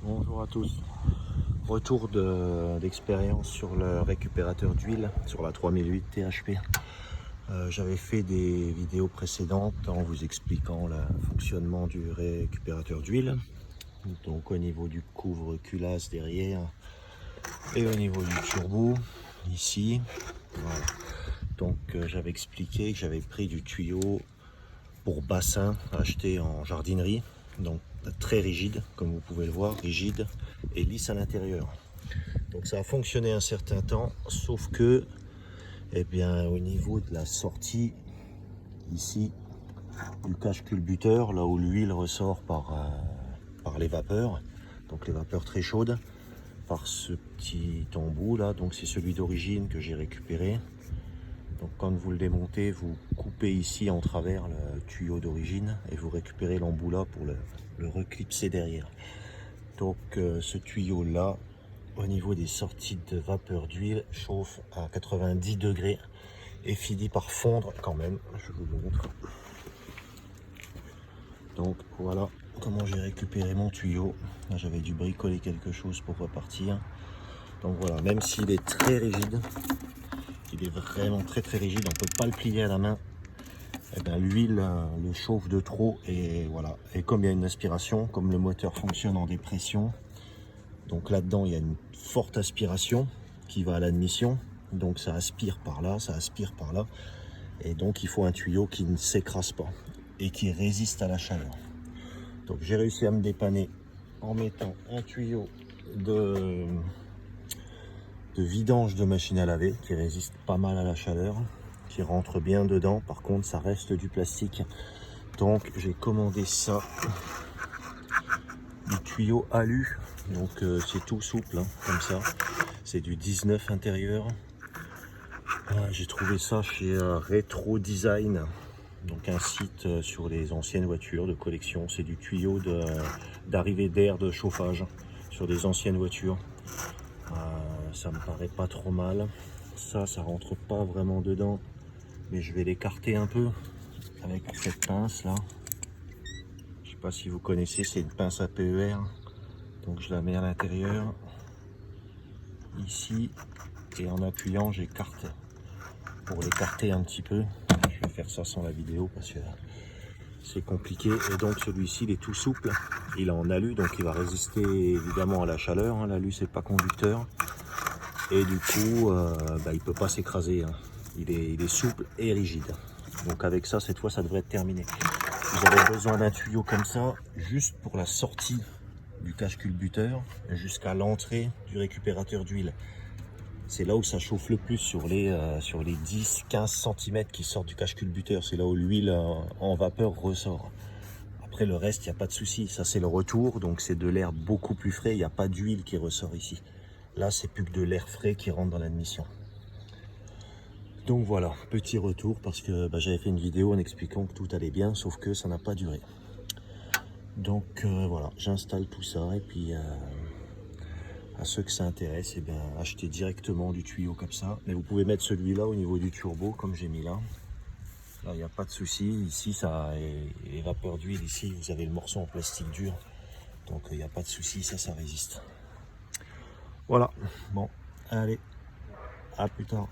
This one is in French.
Bonjour à tous. Retour d'expérience sur le récupérateur d'huile sur la 3008 THP. J'avais fait des vidéos précédentes en vous expliquant le fonctionnement du récupérateur d'huile. Donc au niveau du couvre-culasse derrière et au niveau du turbo ici. Voilà. Donc j'avais expliqué que j'avais pris du tuyau pour bassin acheté en jardinerie. Donc très rigide, comme vous pouvez le voir, rigide et lisse à l'intérieur. Donc ça a fonctionné un certain temps, sauf que au niveau de la sortie ici du cache culbuteur, là où l'huile ressort par les vapeurs, donc les vapeurs très chaudes, par ce petit embout là, donc c'est celui d'origine que j'ai récupéré. Donc quand vous le démontez, vous coupez ici en travers le tuyau d'origine et vous récupérez l'embout là pour le reclipser derrière. Donc ce tuyau là, au niveau des sorties de vapeur d'huile, chauffe à 90 degrés et finit par fondre quand même. Je vous montre. Donc voilà comment j'ai récupéré mon tuyau. Là j'avais dû bricoler quelque chose pour repartir. Donc voilà, même s'il est très rigide, il est vraiment très rigide, on ne peut pas le plier à la main. L'huile le chauffe de trop et voilà. Et comme il y a une aspiration, comme le moteur fonctionne en dépression, donc là-dedans il y a une forte aspiration qui va à l'admission. Donc ça aspire par là, ça aspire par là. Et donc il faut un tuyau qui ne s'écrase pas et qui résiste à la chaleur. Donc j'ai réussi à me dépanner en mettant un tuyau de vidange de machine à laver qui résiste pas mal à la chaleur, qui rentre bien dedans. Par contre ça reste du plastique, donc j'ai commandé ça, du tuyau alu. Donc c'est tout souple hein, comme ça, c'est du 19 intérieur. J'ai trouvé ça chez Retro Design, donc un site sur les anciennes voitures de collection. C'est du tuyau d'arrivée d'air de chauffage sur des anciennes voitures. Ça me paraît pas trop mal. Ça rentre pas vraiment dedans, mais je vais l'écarter un peu avec cette pince là. Je sais pas si vous connaissez, c'est une pince à PER. Donc je la mets à l'intérieur ici et en appuyant j'écarte pour l'écarter un petit peu. Je vais faire ça sans la vidéo parce que c'est compliqué. Et donc celui-ci il est tout souple, il est en alu, donc il va résister évidemment à la chaleur hein. L'alu c'est pas conducteur et du coup il peut pas s'écraser hein. Il est souple et rigide. Donc avec ça, cette fois ça devrait être terminé. Vous avez besoin d'un tuyau comme ça juste pour la sortie du cache culbuteur jusqu'à l'entrée du récupérateur d'huile. C'est là où ça chauffe le plus, sur les 10-15 cm qui sortent du cache culbuteur. C'est là où l'huile en vapeur ressort. Après le reste, il n'y a pas de souci. Ça c'est le retour, donc c'est de l'air beaucoup plus frais. Il n'y a pas d'huile qui ressort ici. Là c'est plus que de l'air frais qui rentre dans l'admission. Donc voilà, petit retour parce que j'avais fait une vidéo en expliquant que tout allait bien, sauf que ça n'a pas duré. Donc voilà, j'installe tout ça et puis à ceux que ça intéresse, achetez directement du tuyau comme ça. Mais vous pouvez mettre celui-là au niveau du turbo comme j'ai mis là. Là, il n'y a pas de souci. Ici, ça les vapeurs d'huile, ici, vous avez le morceau en plastique dur. Donc il n'y a pas de souci, ça résiste. Voilà, bon, allez, à plus tard.